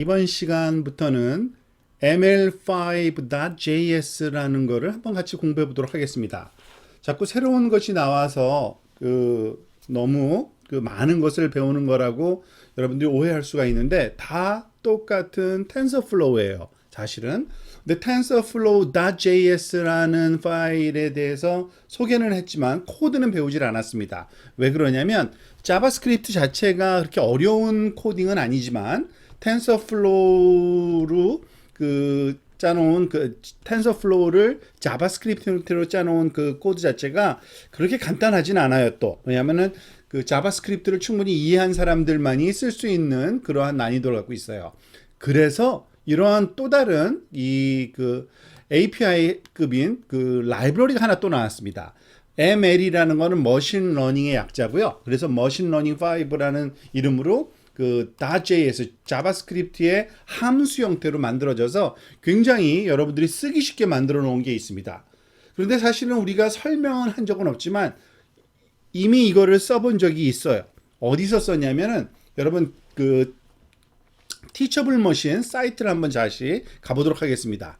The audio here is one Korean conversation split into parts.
이번 시간부터는 ml5.js라는 거를 한번 같이 공부해 보도록 하겠습니다. 자꾸 새로운 것이 나와서 너무 많은 것을 배우는 거라고 여러분들이 오해할 수가 있는데 다 똑같은 TensorFlow예요. 사실은. 근데 TensorFlow.js라는 파일에 대해서 소개는 했지만 코드는 배우질 않았습니다. 왜 그러냐면 자바스크립트 자체가 그렇게 어려운 코딩은 아니지만 텐서플로우로 짜놓은 텐서플로우를 자바스크립트 형태로 짜놓은 그 코드 자체가 그렇게 간단하진 않아요. 또 왜냐하면은 그 자바스크립트를 충분히 이해한 사람들만이 쓸 수 있는 그러한 난이도를 갖고 있어요. 그래서 이러한 또 다른 API급인 라이브러리가 하나 또 나왔습니다. ML이라는 거는 머신러닝의 약자고요. 그래서 머신러닝 5라는 이름으로 .js 자바스크립트의 함수 형태로 만들어져서 굉장히 여러분들이 쓰기 쉽게 만들어 놓은 게 있습니다. 그런데 사실은 우리가 설명은 한 적은 없지만 이미 이거를 써본 적이 있어요. 어디서 썼냐면은 여러분 티처블 머신 사이트를 한번 다시 가보도록 하겠습니다.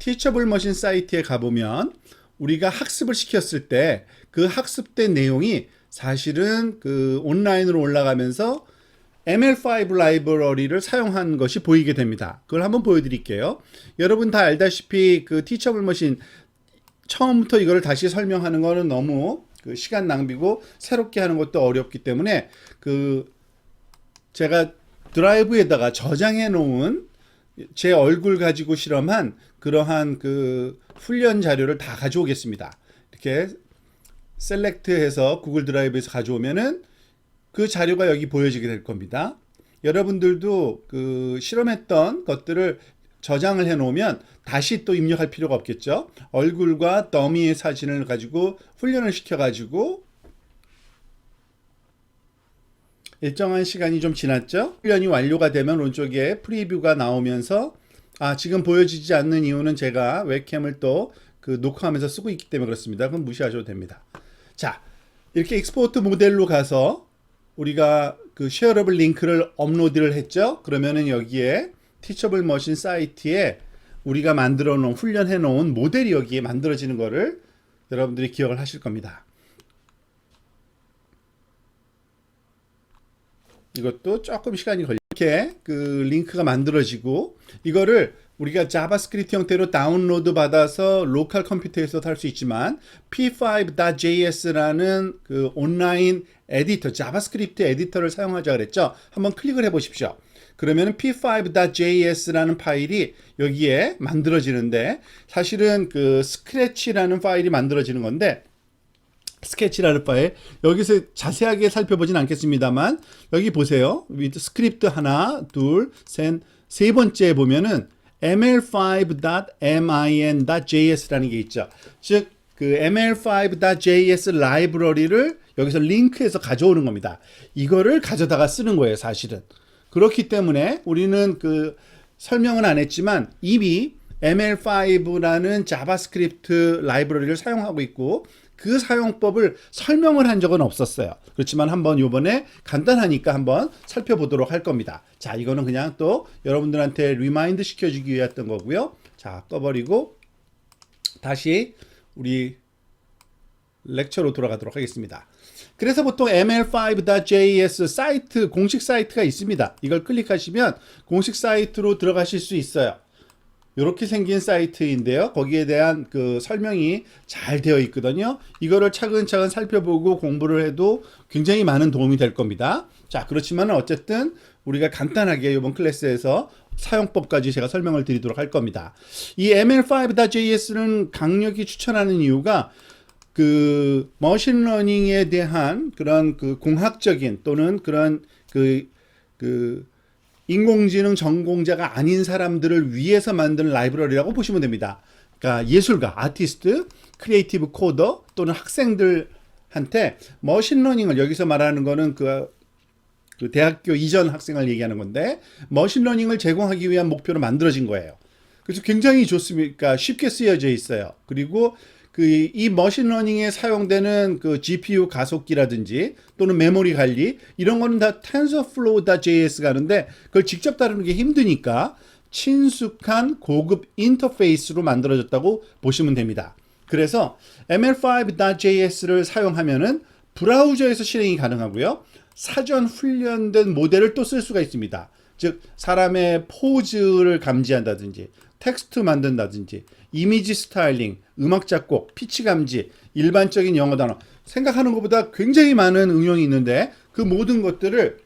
티처블 머신 사이트에 가보면 우리가 학습을 시켰을 때 그 학습된 내용이 사실은 온라인으로 올라가면서 ML5 라이브러리를 사용한 것이 보이게 됩니다. 그걸 한번 보여드릴게요. 여러분 다 알다시피 티처블 머신 처음부터 이걸 다시 설명하는 거는 너무 시간 낭비고 새롭게 하는 것도 어렵기 때문에 제가 드라이브에다가 저장해 놓은 제 얼굴 가지고 실험한 그러한 훈련 자료를 다 가져오겠습니다. 이렇게 셀렉트해서 구글 드라이브에서 가져오면은 그 자료가 여기 보여지게 될 겁니다. 여러분들도 실험했던 것들을 저장을 해 놓으면 다시 또 입력할 필요가 없겠죠. 얼굴과 더미의 사진을 가지고 훈련을 시켜 가지고 일정한 시간이 좀 지났죠. 훈련이 완료가 되면 오른쪽에 프리뷰가 나오면서 지금 보여지지 않는 이유는 제가 웹캠을 또 녹화하면서 쓰고 있기 때문에 그렇습니다. 그럼 무시하셔도 됩니다. 자, 이렇게 익스포트 모델로 가서 우리가 쉐어러블 링크를 업로드를 했죠. 그러면은 여기에 티처블 머신 사이트에 우리가 만들어 놓은 훈련해 놓은 모델이 여기에 만들어지는 거를 여러분들이 기억을 하실 겁니다. 이것도 조금 시간이 걸려. 이렇게 링크가 만들어지고 이거를 우리가 자바스크립트 형태로 다운로드 받아서 로컬 컴퓨터에서도 할 수 있지만 p5.js라는 온라인 에디터, 자바스크립트 에디터를 사용하자 그랬죠. 한번 클릭을 해 보십시오. 그러면 p5.js라는 파일이 여기에 만들어지는데 사실은 스크래치라는 파일이 만들어지는 건데 스케치라는 파일 여기서 자세하게 살펴보진 않겠습니다만 여기 보세요. 스크립트 하나, 둘, 세 번째 보면은 ml5.min.js라는 게 있죠. 즉 ml5.js 라이브러리를 여기서 링크해서 가져오는 겁니다. 이거를 가져다가 쓰는 거예요, 사실은. 그렇기 때문에 우리는 설명은 안 했지만 이미 ml5라는 자바스크립트 라이브러리를 사용하고 있고 그 사용법을 설명을 한 적은 없었어요. 그렇지만 한번 요번에 간단하니까 한번 살펴보도록 할 겁니다. 자, 이거는 그냥 또 여러분들한테 리마인드 시켜주기 위했던 거고요. 자, 꺼버리고 다시 우리 렉처로 돌아가도록 하겠습니다. 그래서 보통 ml5.js 사이트, 공식 사이트가 있습니다. 이걸 클릭하시면 공식 사이트로 들어가실 수 있어요. 이렇게 생긴 사이트인데요. 거기에 대한 설명이 잘 되어 있거든요. 이거를 차근차근 살펴보고 공부를 해도 굉장히 많은 도움이 될 겁니다. 자, 그렇지만 어쨌든 우리가 간단하게 이번 클래스에서 사용법까지 제가 설명을 드리도록 할 겁니다. 이 ml5.js는 강력히 추천하는 이유가 머신러닝에 대한 그런 공학적인 또는 그런 인공지능 전공자가 아닌 사람들을 위해서 만든 라이브러리라고 보시면 됩니다. 그러니까 예술가, 아티스트, 크리에이티브 코더 또는 학생들한테 머신러닝을 여기서 말하는 거는 대학교 이전 학생을 얘기하는 건데 머신러닝을 제공하기 위한 목표로 만들어진 거예요. 그래서 굉장히 좋습니까? 쉽게 쓰여져 있어요. 그리고 이 머신러닝에 사용되는 그 GPU 가속기라든지 또는 메모리 관리 이런 거는 다 TensorFlow.js가 하는데 그걸 직접 다루는 게 힘드니까 친숙한 고급 인터페이스로 만들어졌다고 보시면 됩니다. 그래서 ML5.js를 사용하면은 브라우저에서 실행이 가능하고요. 사전 훈련된 모델을 또 쓸 수가 있습니다. 즉 사람의 포즈를 감지한다든지 텍스트 만든다든지 이미지 스타일링, 음악 작곡, 피치 감지, 일반적인 영어 단어 생각하는 것보다 굉장히 많은 응용이 있는데 그 모든 것들을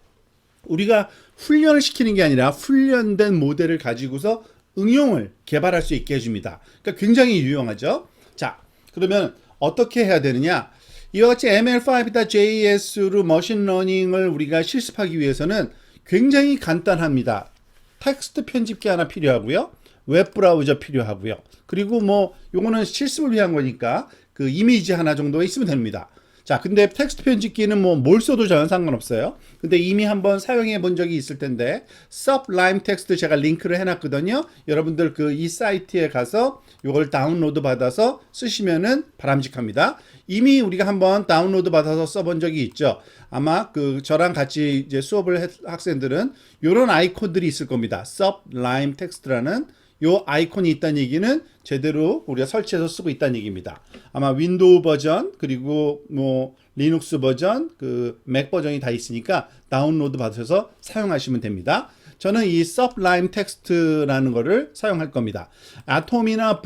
우리가 훈련을 시키는 게 아니라 훈련된 모델을 가지고서 응용을 개발할 수 있게 해줍니다. 그러니까 굉장히 유용하죠. 자, 그러면 어떻게 해야 되느냐? 이와 같이 ML5.js로 머신러닝을 우리가 실습하기 위해서는 굉장히 간단합니다. 텍스트 편집기 하나 필요하고요. 웹브라우저 필요하고요. 그리고 뭐 요거는 실습을 위한 거니까 그 이미지 하나 정도 있으면 됩니다. 자, 근데 텍스트 편집기는 뭐 뭘 써도 전혀 상관없어요. 근데 이미 한번 사용해 본 적이 있을 텐데 Sublime Text 제가 링크를 해놨거든요. 여러분들 그 이 사이트에 가서 요걸 다운로드 받아서 쓰시면은 바람직합니다. 이미 우리가 한번 다운로드 받아서 써본 적이 있죠. 아마 그 저랑 같이 이제 수업을 학생들은 요런 아이콘들이 있을 겁니다. Sublime Text라는 요 아이콘이 있다는 얘기는 제대로 우리가 설치해서 쓰고 있다는 얘기입니다. 아마 윈도우 버전 그리고 뭐 리눅스 버전 그 맥 버전이 다 있으니까 다운로드 받으셔서 사용하시면 됩니다. 저는 이 Sublime Text라는 거를 사용할 겁니다. 아톰이나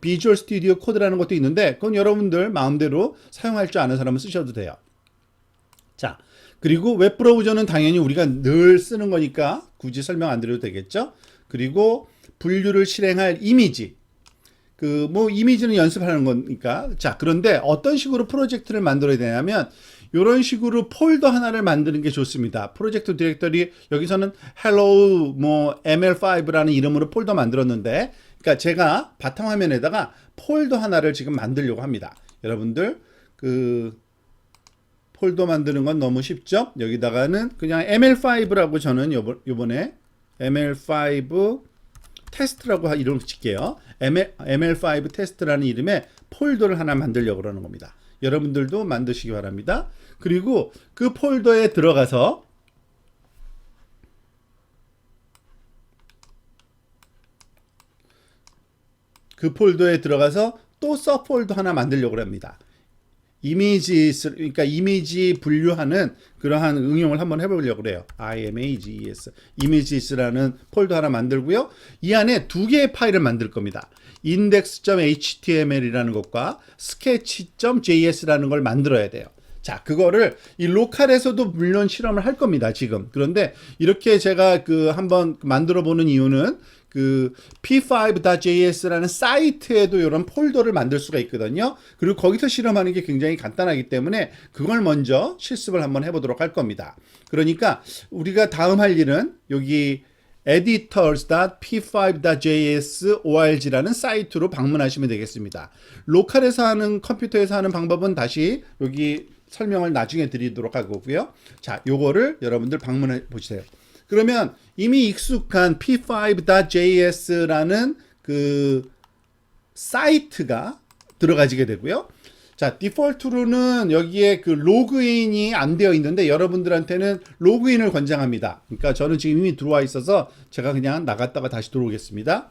비주얼 스튜디오 코드라는 것도 있는데 그건 여러분들 마음대로 사용할 줄 아는 사람은 쓰셔도 돼요. 자, 그리고 웹브라우저는 당연히 우리가 늘 쓰는 거니까 굳이 설명 안 드려도 되겠죠. 그리고 분류를 실행할 이미지. 그 뭐 이미지는 연습하는 거니까. 자, 그런데 어떤 식으로 프로젝트를 만들어야 되냐면 이런 식으로 폴더 하나를 만드는 게 좋습니다. 프로젝트 디렉터리 여기서는 hello 뭐 ml5라는 이름으로 폴더 만들었는데 그러니까 제가 바탕화면에다가 폴더 하나를 지금 만들려고 합니다. 여러분들 그 폴더 만드는 건 너무 쉽죠? 여기다가는 그냥 ml5라고 저는 요번에 ml5 테스트라고 이름을 짓게요. ML5 테스트라는 이름의 폴더를 하나 만들려고 그러는 겁니다. 여러분들도 만드시기 바랍니다. 그리고 그 폴더에 들어가서 또 서폴더 하나 만들려고 합니다. 그러니까 이미지 분류하는 그러한 응용을 한번 해보려고 그래요. images, images라는 폴더 하나 만들고요. 이 안에 두 개의 파일을 만들 겁니다. index.html이라는 것과 sketch.js라는 걸 만들어야 돼요. 자, 그거를 이 로컬에서도 물론 실험을 할 겁니다, 지금. 그런데 이렇게 제가 한번 만들어 보는 이유는 p5.js라는 사이트에도 이런 폴더를 만들 수가 있거든요. 그리고 거기서 실험하는 게 굉장히 간단하기 때문에 그걸 먼저 실습을 한번 해보도록 할 겁니다. 그러니까 우리가 다음 할 일은 여기 editors.p5.js.org라는 사이트로 방문하시면 되겠습니다. 로컬에서 하는 컴퓨터에서 하는 방법은 다시 여기 설명을 나중에 드리도록 하고요. 자, 요거를 여러분들 방문해 보세요. 그러면 이미 익숙한 p5.js라는 그 사이트가 들어가지게 되고요. 자, 디폴트로는 여기에 그 로그인이 안 되어 있는데 여러분들한테는 로그인을 권장합니다. 그러니까 저는 지금 이미 들어와 있어서 제가 그냥 나갔다가 다시 들어오겠습니다.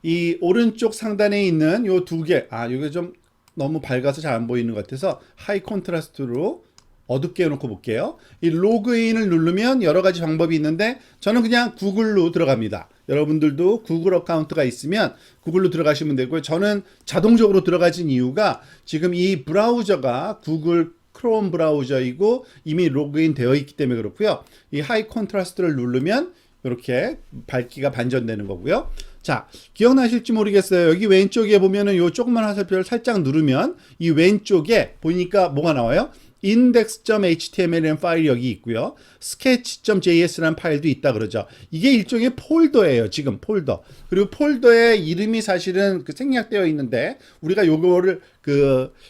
이 오른쪽 상단에 있는 요 두 개, 이게 좀 너무 밝아서 잘 안 보이는 것 같아서 하이 컨트라스트로 어둡게 해놓고 볼게요. 이 로그인을 누르면 여러 가지 방법이 있는데 저는 그냥 구글로 들어갑니다. 여러분들도 구글 어카운트가 있으면 구글로 들어가시면 되고요. 저는 자동적으로 들어가진 이유가 지금 이 브라우저가 구글 크롬 브라우저이고 이미 로그인 되어 있기 때문에 그렇고요. 이 하이 컨트라스트를 누르면 이렇게 밝기가 반전되는 거고요. 자, 기억나실지 모르겠어요. 여기 왼쪽에 보면은 요 조그만 화살표를 살짝 누르면 이 왼쪽에 보니까 뭐가 나와요? index.html이라는 파일이 여기 있고요. sketch.js라는 파일도 있다 그러죠. 이게 일종의 폴더예요. 지금 폴더. 그리고 폴더의 이름이 사실은 생략되어 있는데 우리가 요거를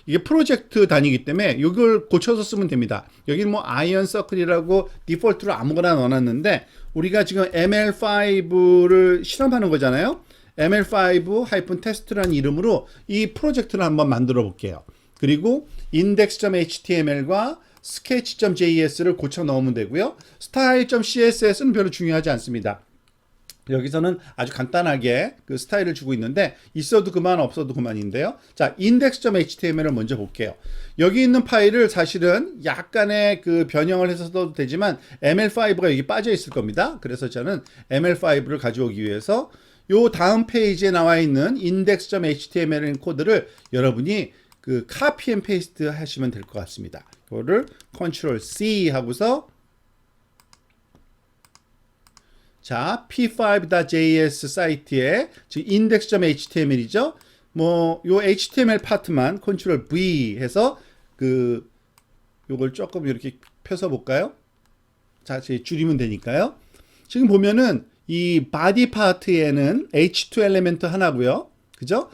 이게 프로젝트 단위이기 때문에 요걸 고쳐서 쓰면 됩니다. 여기는 뭐 아이언 서클이라고 디폴트로 아무거나 넣어놨는데 우리가 지금 ML5를 실험하는 거잖아요. ml5-test라는 이름으로 이 프로젝트를 한번 만들어 볼게요. 그리고 index.html과 sketch.js를 고쳐 넣으면 되고요. style.css는 별로 중요하지 않습니다. 여기서는 아주 간단하게 그 스타일을 주고 있는데 있어도 그만 없어도 그만인데요. 자, index.html을 먼저 볼게요. 여기 있는 파일을 사실은 약간의 그 변형을 해서 써도 되지만 ml5가 여기 빠져 있을 겁니다. 그래서 저는 ml5를 가져오기 위해서 요 다음 페이지에 나와 있는 index.html 코드를 여러분이 그 카피 앤 페이스트 하시면 될 것 같습니다. 이거를 컨트롤 C 하고서 자, p5.js 사이트에 지금 index.html이죠. 뭐 요 HTML 파트만 컨트롤 V 해서 그 요걸 조금 이렇게 펴서 볼까요? 자, 줄이면 되니까요. 지금 보면은 이 바디 파트에는 H2 엘리멘트 하나고요. 그죠?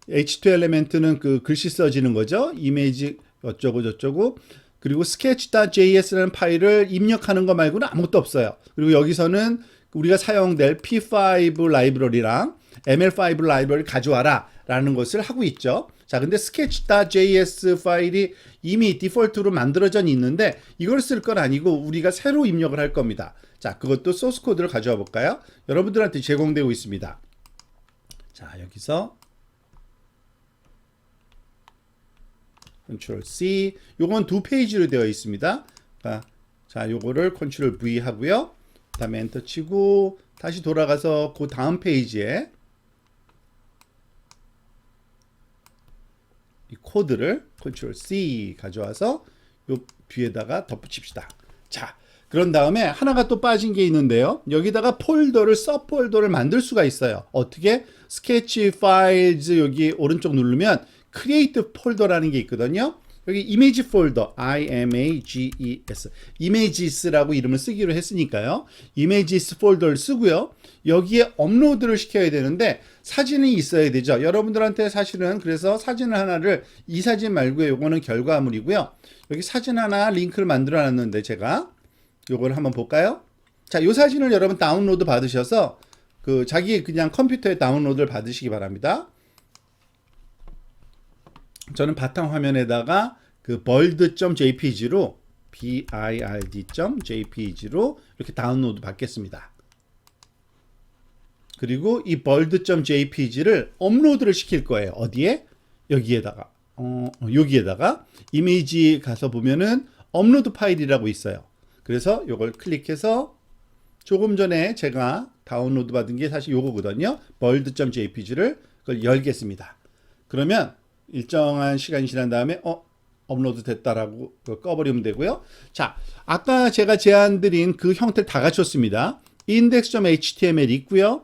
H2 엘리멘트는 그 글씨 써지는 거죠. 이미지 어쩌고 저쩌고. 그리고 sketch.js라는 파일을 입력하는 거 말고는 아무것도 없어요. 그리고 여기서는 우리가 사용될 p5 라이브러리랑 ml5 라이브러리 가져와라 라는 것을 하고 있죠. 자, 근데 sketch.js 파일이 이미 디폴트로 만들어져 있는데 이걸 쓸 건 아니고 우리가 새로 입력을 할 겁니다. 자, 그것도 소스 코드를 가져와 볼까요? 여러분들한테 제공되고 있습니다. 자, 여기서 컨트롤 C, 요건 두 페이지로 되어 있습니다. 자, 요거를 컨트롤 V 하고요. 다음에 엔터 치고 다시 돌아가서 그 다음 페이지에 이 코드를 컨트롤 C 가져와서 요 뒤에다가 덧붙입시다. 자, 그런 다음에 하나가 또 빠진 게 있는데요. 여기다가 폴더를 서폴더를 만들 수가 있어요. 어떻게? 스케치 파일즈 여기 오른쪽 누르면 크리에이트 폴더라는 게 있거든요. 여기 이미지 폴더 images 이미지스라고 이름을 쓰기로 했으니까요. 이미지스 폴더를 쓰고요. 여기에 업로드를 시켜야 되는데 사진이 있어야 되죠. 여러분들한테 사실은 그래서 사진 하나를 이 사진 말고요. 요거는 결과물이고요. 여기 사진 하나 링크를 만들어 놨는데 제가 요걸 한번 볼까요? 자, 요 사진을 여러분 다운로드 받으셔서 그 자기 그냥 컴퓨터에 다운로드를 받으시기 바랍니다. 저는 바탕 화면에다가 그 bird.jpg로 bird.jpg로 이렇게 다운로드 받겠습니다. 그리고 이 bird.jpg를 업로드를 시킬 거예요. 어디에? 여기에다가 여기에다가 이미지 가서 보면은 업로드 파일이라고 있어요. 그래서 이걸 클릭해서 조금 전에 제가 다운로드 받은 게 사실 요거거든요. bird.jpg를 그걸 열겠습니다. 그러면 일정한 시간이 지난 다음에 업로드 됐다라고 꺼버리면 되고요. 자, 아까 제가 제안 드린 그 형태를 다 갖췄습니다. index.html 있고요.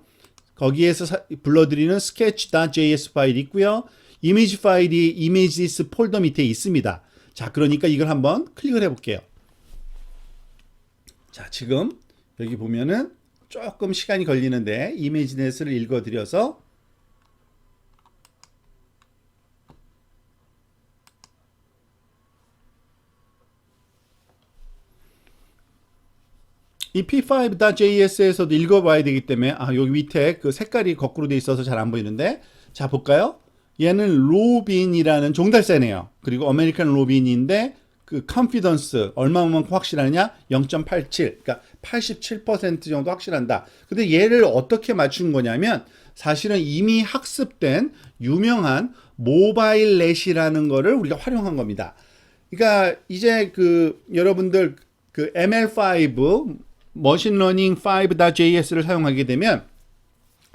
거기에서 불러드리는 sketch.js 파일 있고요. 이미지 파일이 images 폴더 밑에 있습니다. 자, 그러니까 이걸 한번 클릭을 해볼게요. 자, 지금 여기 보면은 조금 시간이 걸리는데 이미지넷을 읽어드려서 이 p5.js에서도 읽어봐야 되기 때문에 여기 밑에 그 색깔이 거꾸로 돼 있어서 잘 안 보이는데 자, 볼까요? 얘는 로빈이라는 종달새네요. 그리고 아메리칸 로빈인데 그 컨피던스 얼마만큼 확실하냐? 0.87. 그러니까 87% 정도 확실한다. 근데 얘를 어떻게 맞춘 거냐면 사실은 이미 학습된 유명한 모바일 넷이라는 거를 우리가 활용한 겁니다. 그러니까 이제 그 여러분들 그 ML5 머신러닝 5.js를 사용하게 되면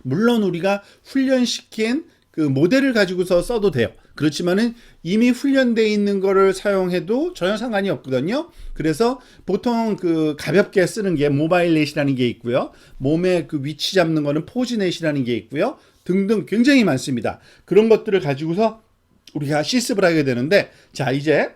물론 우리가 훈련시킨 그 모델을 가지고서 써도 돼요. 그렇지만은 이미 훈련되어 있는 거를 사용해도 전혀 상관이 없거든요. 그래서 보통 그 가볍게 쓰는 게 모바일 넷이라는 게 있고요. 몸에 그 위치 잡는 거는 포즈 넷이라는 게 있고요. 등등 굉장히 많습니다. 그런 것들을 가지고서 우리가 실습을 하게 되는데 자, 이제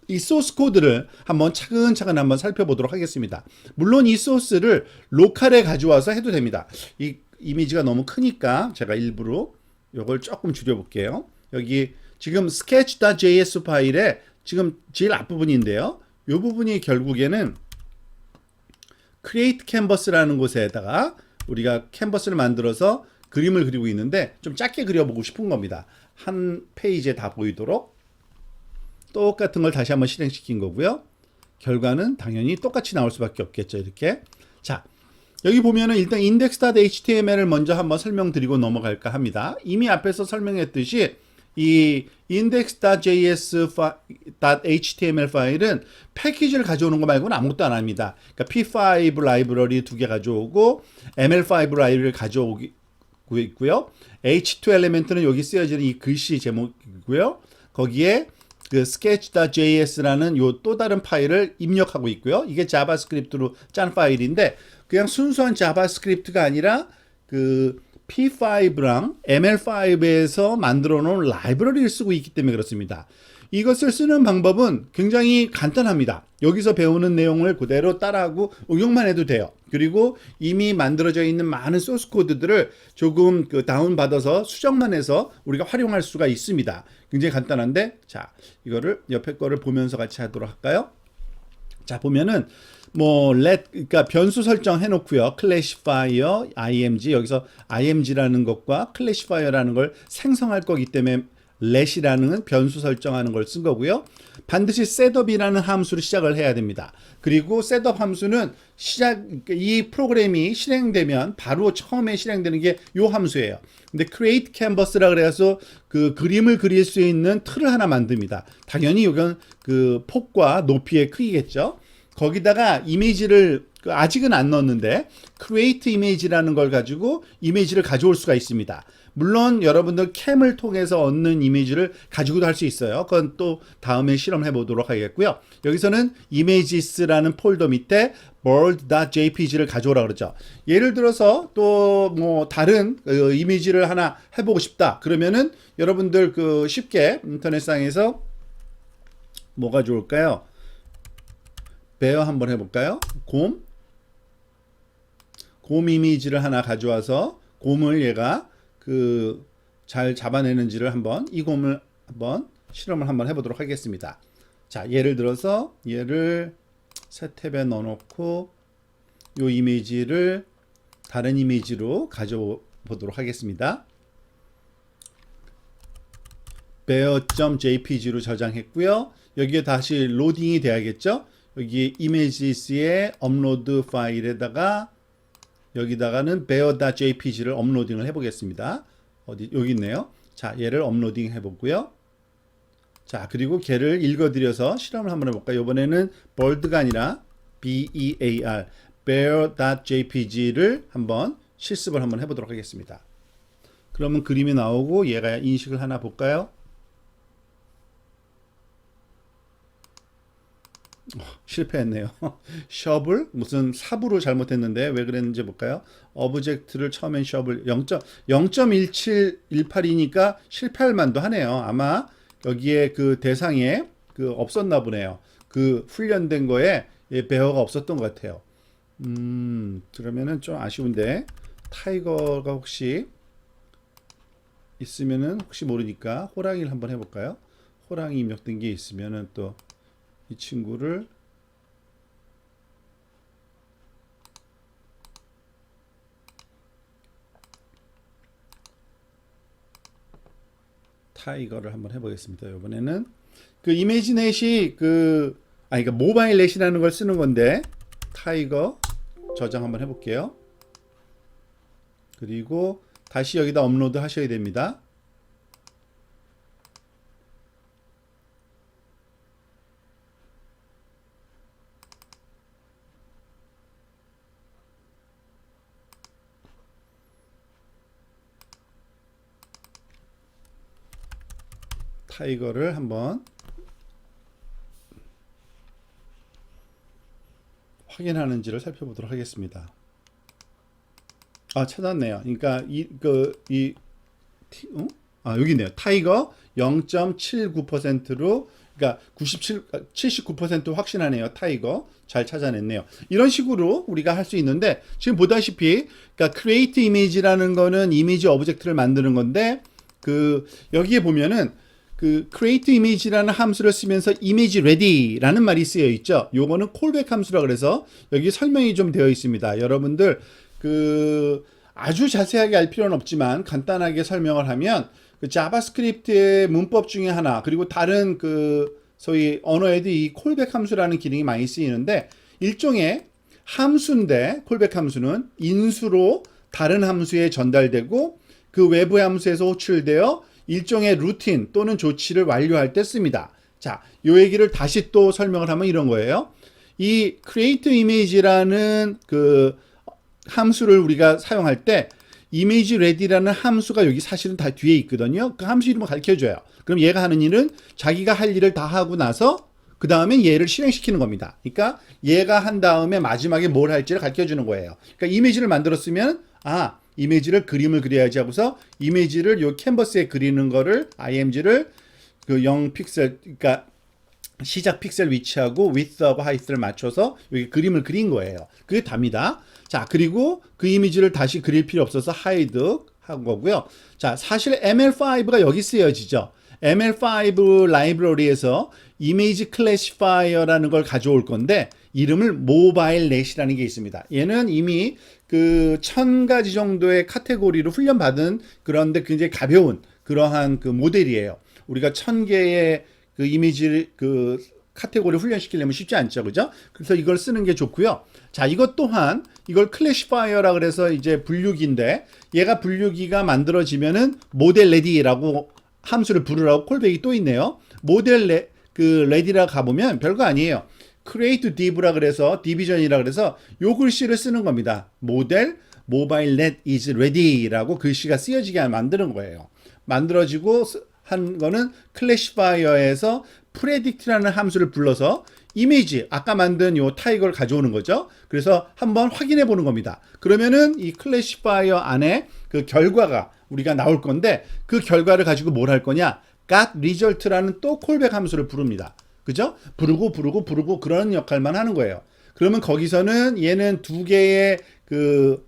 이 소스 코드를 한번 차근차근 한번 살펴보도록 하겠습니다. 물론 이 소스를 로컬에 가져와서 해도 됩니다. 이 이미지가 너무 크니까 제가 일부러 이걸 조금 줄여볼게요. 여기 지금 sketch.js 파일에 지금 제일 앞부분인데요. 이 부분이 결국에는 create canvas라는 곳에다가 우리가 캔버스를 만들어서 그림을 그리고 있는데 좀 짧게 그려보고 싶은 겁니다. 한 페이지에 다 보이도록. 똑같은 걸 다시 한번 실행시킨 거고요. 결과는 당연히 똑같이 나올 수밖에 없겠죠. 이렇게. 자, 여기 보면은 일단 index.html을 먼저 한번 설명드리고 넘어갈까 합니다. 이미 앞에서 설명했듯이 이 index.js.html 파일은 패키지를 가져오는 거 말고는 아무것도 안 합니다. 그러니까 p5 라이브러리 2개 가져오고 ml5 라이브러리를 가져오고 있고요. h2 엘리멘트는 여기 쓰여지는 이 글씨 제목이고요. 거기에 그 sketch.js라는 요 또 다른 파일을 입력하고 있고요. 이게 자바스크립트로 짠 파일인데 그냥 순수한 자바스크립트가 아니라 그 P5랑 ML5에서 만들어 놓은 라이브러리를 쓰고 있기 때문에 그렇습니다. 이것을 쓰는 방법은 굉장히 간단합니다. 여기서 배우는 내용을 그대로 따라하고 응용만 해도 돼요. 그리고 이미 만들어져 있는 많은 소스 코드들을 조금 다운받아서 수정만 해서 우리가 활용할 수가 있습니다. 굉장히 간단한데, 자, 이거를 옆에 거를 보면서 같이 하도록 할까요? 자, 보면은 그러니까 변수 설정 해놓고요. classifier, img, 여기서 img라는 것과 classifier라는 걸 생성할 거기 때문에 let이라는 변수 설정하는 걸 쓴 거고요. 반드시 setup이라는 함수로 시작을 해야 됩니다. 그리고 setup 함수는 이 프로그램이 실행되면 바로 처음에 실행되는 게 이 함수예요. 근데 create canvas라 그래서 그 그림을 그릴 수 있는 틀을 하나 만듭니다. 당연히 이건 그 폭과 높이의 크기겠죠. 거기다가 이미지를 아직은 안 넣었는데 create image라는 걸 가지고 이미지를 가져올 수가 있습니다. 물론 여러분들 캠을 통해서 얻는 이미지를 가지고도 할 수 있어요. 그건 또 다음에 실험해 보도록 하겠고요. 여기서는 images라는 폴더 밑에 world.jpg를 가져오라 그러죠. 예를 들어서 또 다른 이미지를 하나 해보고 싶다. 그러면은 여러분들 쉽게 인터넷상에서 뭐가 좋을까요? 베어 한번 해볼까요? 곰 이미지를 하나 가져와서 곰을 얘가 잘 잡아내는지를 이 곰을 한번 실험을 한번 해보도록 하겠습니다. 자, 예를 들어서 얘를 새 탭에 넣어놓고 이 이미지를 다른 이미지로 가져보도록 하겠습니다. bear.jpg로 저장했고요. 여기에 다시 로딩이 돼야겠죠? 여기 images의 업로드 파일에다가 여기다가는 bear.jpg를 업로딩을 해보겠습니다. 여기 있네요. 자, 얘를 업로딩 해보고요. 자, 그리고 걔를 읽어드려서 실험을 한번 해볼까요? 이번에는 bold가 아니라 bear, bear.jpg를 한번 실습을 한번 해보도록 하겠습니다. 그러면 그림이 나오고 얘가 인식을 하나 볼까요? 실패했네요. 셔블 무슨 삽으로 잘못했는데 왜 그랬는지 볼까요? 오브젝트를 처음엔 셔블 0.1718이니까 실패할 만도 하네요. 아마 여기에 대상에 없었나 보네요. 훈련된 거에 배어가 없었던 것 같아요. 그러면은 좀 아쉬운데 타이거가 혹시 있으면은 혹시 모르니까 호랑이를 한번 해볼까요? 호랑이 입력된 게 있으면은 또 이 친구를 타이거를 한번 해보겠습니다. 이번에는 이미지넷이 그러니까 모바일 넷이라는 걸 쓰는 건데 타이거 저장 한번 해볼게요. 그리고 다시 여기다 업로드 하셔야 됩니다. 타이거를 한번 확인하는지를 살펴보도록 하겠습니다. 찾았네요. 그러니까 여기 있네요. 타이거 0.79%로 그러니까 79% 확신하네요. 타이거 잘 찾아냈네요. 이런 식으로 우리가 할 수 있는데 지금 보다시피 그러니까 create image라는 거는 이미지 오브젝트를 만드는 건데 여기에 보면은 create image라는 함수를 쓰면서 image ready라는 말이 쓰여 있죠. 요거는 callback 함수라 그래서 여기 설명이 좀 되어 있습니다. 여러분들 아주 자세하게 알 필요는 없지만 간단하게 설명을 하면 그 자바스크립트의 문법 중에 하나, 그리고 다른 그 소위 언어에도 이 콜백 함수라는 기능이 많이 쓰이는데, 일종의 함수인데 콜백 함수는 인수로 다른 함수에 전달되고 그 외부 함수에서 호출되어 일종의 루틴 또는 조치를 완료할 때 씁니다. 자, 요 얘기를 다시 또 설명을 하면 이런 거예요. 이 create image라는 그 함수를 우리가 사용할 때 image ready라는 함수가 여기 사실은 다 뒤에 있거든요. 그 함수 이름을 가르쳐 줘요. 그럼 얘가 하는 일은 자기가 할 일을 다 하고 나서 그 다음에 얘를 실행시키는 겁니다. 그러니까 얘가 한 다음에 마지막에 뭘 할지를 가르쳐 주는 거예요. 그러니까 이미지를 만들었으면 이미지를 그림을 그려야지 하고서 이미지를 요 캔버스에 그리는 거를 img를 그 0픽셀, 그러니까 시작 픽셀 위치하고 width하고 height를 맞춰서 여기 그림을 그린 거예요. 그게 답니다. 자, 그리고 그 이미지를 다시 그릴 필요 없어서 hide 한 거고요. 자, 사실 ML5가 여기 쓰여지죠. ML5 라이브러리에서 이미지 클래시파이어라는 걸 가져올 건데 이름을 모바일 넷이라는 게 있습니다. 얘는 이미 그 1000가지 정도의 카테고리로 훈련받은, 그런데 굉장히 가벼운 그러한 그 모델이에요. 우리가 1000개의 그 이미지 그 카테고리 훈련시키려면 쉽지 않죠, 그죠? 그래서 이걸 쓰는 게 좋고요. 자, 이것 또한 이걸 클래시파이어라 그래서 이제 분류기인데, 얘가 분류기가 만들어지면은 모델 레디라고 함수를 부르라고 콜백이 또 있네요. 모델 레디라 가보면 별거 아니에요. create div라 그래서 디비전이라 그래서 요 글씨를 쓰는 겁니다. 모델 mobile net is ready라고 글씨가 쓰여지게 만드는 거예요. 만들어지고 한 거는 클래시파이어에서 predict라는 함수를 불러서 이미지, 아까 만든 요 타입을 가져오는 거죠. 그래서 한번 확인해 보는 겁니다. 그러면은 이 클래시파이어 안에 그 결과가 우리가 나올 건데, 그 결과를 가지고 뭘 할 거냐? got result라는 또 콜백 함수를 부릅니다. 그죠? 부르고 그런 역할만 하는 거예요. 그러면 거기서는 얘는 두 개의 그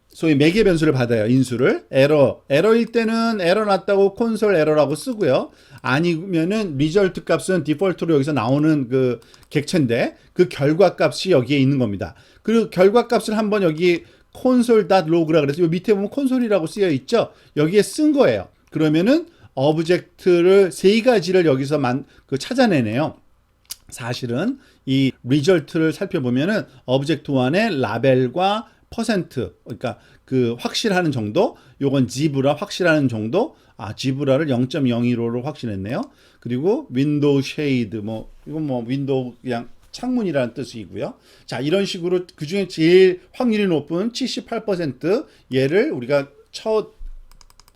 소위 매개 변수를 받아요. 인수를. 에러일 때는 에러 났다고 콘솔 에러라고 쓰고요. 아니면은 리절트 값은 디폴트로 여기서 나오는 그 객체인데 그 결과 값이 여기에 있는 겁니다. 그리고 결과 값을 한번 여기 console.log라 그래서 요 밑에 보면 콘솔이라고 쓰여 있죠. 여기에 쓴 거예요. 그러면은 오브젝트를 세 가지를 여기서 찾아내네요. 사실은 이 리절트를 살펴보면은 오브젝트 1의 라벨과 퍼센트, 그러니까 그 확실하는 정도, 요건 지브라 확실하는 정도, 지브라를 0.015로 확신했네요. 그리고 윈도우 쉐이드, 이건 윈도우 그냥 창문이라는 뜻이고요. 자, 이런 식으로 그 중에 제일 확률이 높은 78% 얘를 우리가 첫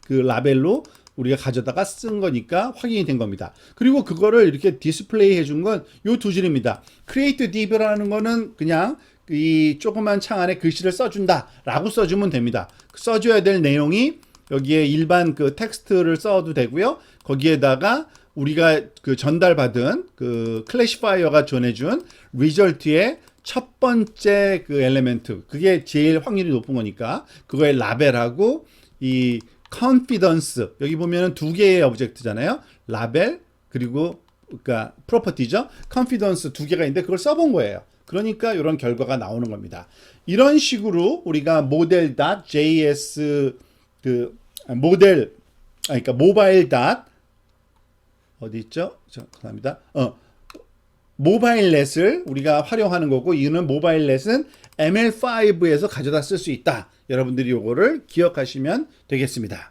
그 라벨로 우리가 가져다가 쓴 거니까 확인이 된 겁니다. 그리고 그거를 이렇게 디스플레이 해준 건 요 두 줄입니다. create div라는 거는 그냥 이 조그만 창 안에 글씨를 써준다 라고 써주면 됩니다. 써줘야 될 내용이 여기에 일반 그 텍스트를 써도 되고요. 거기에다가 우리가 그 전달받은 그 클래시파이어가 전해준 리절트의 첫 번째 그 엘리멘트, 그게 제일 확률이 높은 거니까 그거의 라벨하고 이 confidence, 여기 보면은 두 개의 오브젝트잖아요. 라벨 그리고 그러니까 프로퍼티죠. confidence 두 개가 있는데 그걸 써본 거예요. 그러니까 이런 결과가 나오는 겁니다. 이런 식으로 우리가 model.js 그 모델, 그러니까 모바일 어디 있죠? 감사합니다. 모바일 넷을 우리가 활용하는 거고, 이는 모바일 넷은 ML5에서 가져다 쓸 수 있다. 여러분들이 요거를 기억하시면 되겠습니다.